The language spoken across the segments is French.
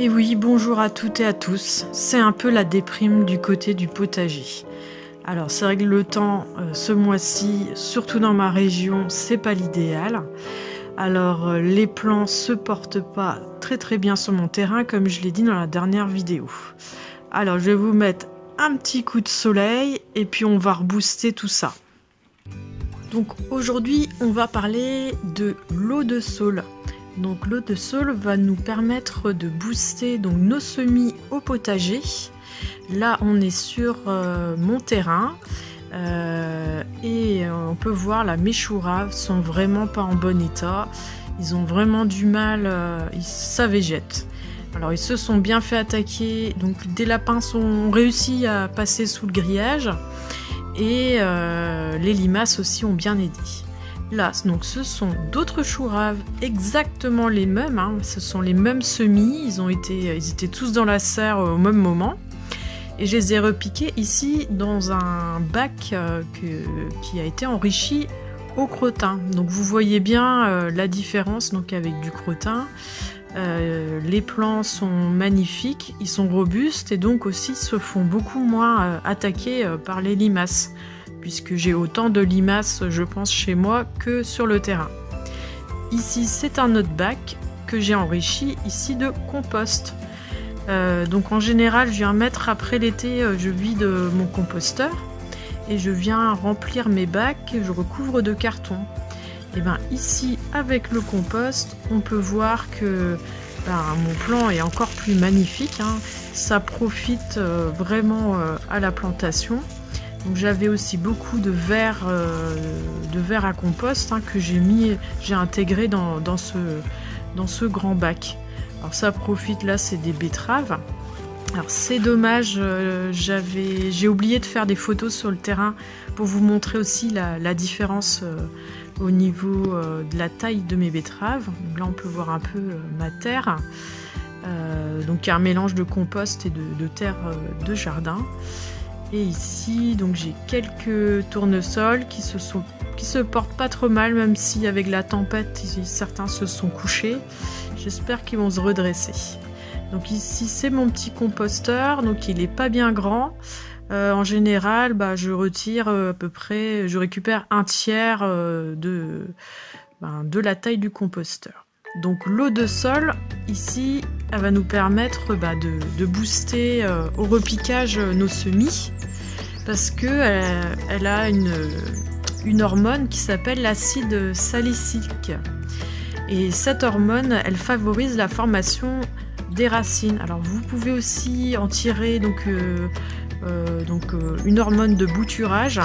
Et oui, bonjour à toutes et à tous. C'est un peu la déprime du côté du potager. Alors c'est vrai que le temps, ce mois-ci, surtout dans ma région, c'est pas l'idéal. Alors les plants se portent pas très bien sur mon terrain, comme je l'ai dit dans la dernière vidéo. Alors je vais vous mettre un petit coup de soleil et puis on va rebooster tout ça. Donc aujourd'hui, on va parler de l'eau de saule. Donc l'eau de saule va nous permettre de booster donc nos semis au potager. Là on est sur mon terrain et on peut voir là, mes choux raves sont vraiment pas en bon état. Ils ont vraiment du mal, ça végète. Alors ils se sont bien fait attaquer, donc des lapins ont réussi à passer sous le grillage et les limaces aussi ont bien aidé. Là, donc ce sont d'autres choux raves, exactement les mêmes, hein. Ce sont les mêmes semis, ils étaient tous dans la serre au même moment. Et je les ai repiqués ici dans un bac qui a été enrichi au crottin. Donc vous voyez bien la différence donc avec du crottin. Les plants sont magnifiques, ils sont robustes et donc aussi se font beaucoup moins attaquer par les limaces. Puisque j'ai autant de limaces, je pense, chez moi que sur le terrain. Ici, c'est un autre bac que j'ai enrichi ici de compost. Donc en général, je viens mettre après l'été, je vide mon composteur et je viens remplir mes bacs, je recouvre de carton. Et bien ici, avec le compost, on peut voir que mon plan est encore plus magnifique, hein. Ça profite vraiment à la plantation. Donc j'avais aussi beaucoup de verre à compost, hein, que j'ai intégré dans ce grand bac. Alors ça profite, là c'est des betteraves. Alors c'est dommage, j'ai oublié de faire des photos sur le terrain pour vous montrer aussi la différence au niveau de la taille de mes betteraves. Donc là on peut voir un peu ma terre. Donc il y a un mélange de compost et de terre de jardin. Et ici, donc j'ai quelques tournesols qui se portent pas trop mal, même si avec la tempête, certains se sont couchés. J'espère qu'ils vont se redresser. Donc ici, c'est mon petit composteur, donc il est pas bien grand. En général, je retire à peu près, je récupère un tiers de la taille du composteur. Donc l'eau de sol, ici, elle va nous permettre de booster au repiquage nos semis, parce que elle a une hormone qui s'appelle l'acide salicylique. Et cette hormone, elle favorise la formation des racines. Alors vous pouvez aussi en tirer une hormone de bouturage.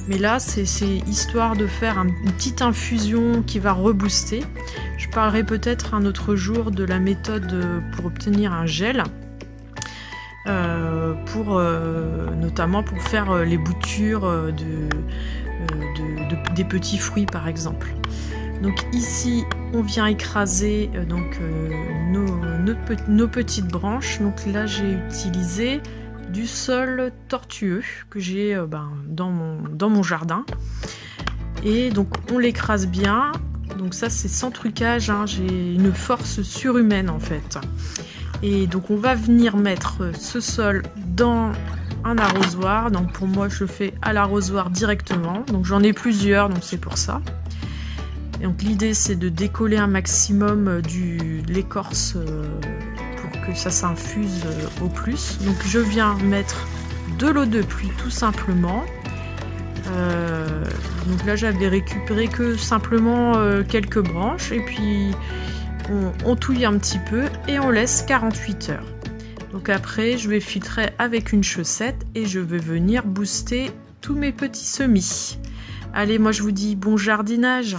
Mais là, c'est histoire de faire une petite infusion qui va rebooster. Je parlerai peut-être un autre jour de la méthode pour obtenir un gel, notamment pour faire les boutures des petits fruits, par exemple. Donc ici, on vient écraser nos petites branches. Donc là, j'ai utilisé du sol tortueux que j'ai dans mon jardin, et donc on l'écrase bien. Donc ça c'est sans trucage, hein. J'ai une force surhumaine en fait, et donc on va venir mettre ce sol dans un arrosoir. Donc pour moi je le fais à l'arrosoir directement, donc j'en ai plusieurs, donc c'est pour ça. Et donc l'idée c'est de décoller un maximum de l'écorce que ça s'infuse au plus. Donc je viens mettre de l'eau de pluie tout simplement. Donc là j'avais récupéré que simplement quelques branches, et puis on touille un petit peu et on laisse 48 heures. Donc après je vais filtrer avec une chaussette et je vais venir booster tous mes petits semis. Allez, moi je vous dis bon jardinage.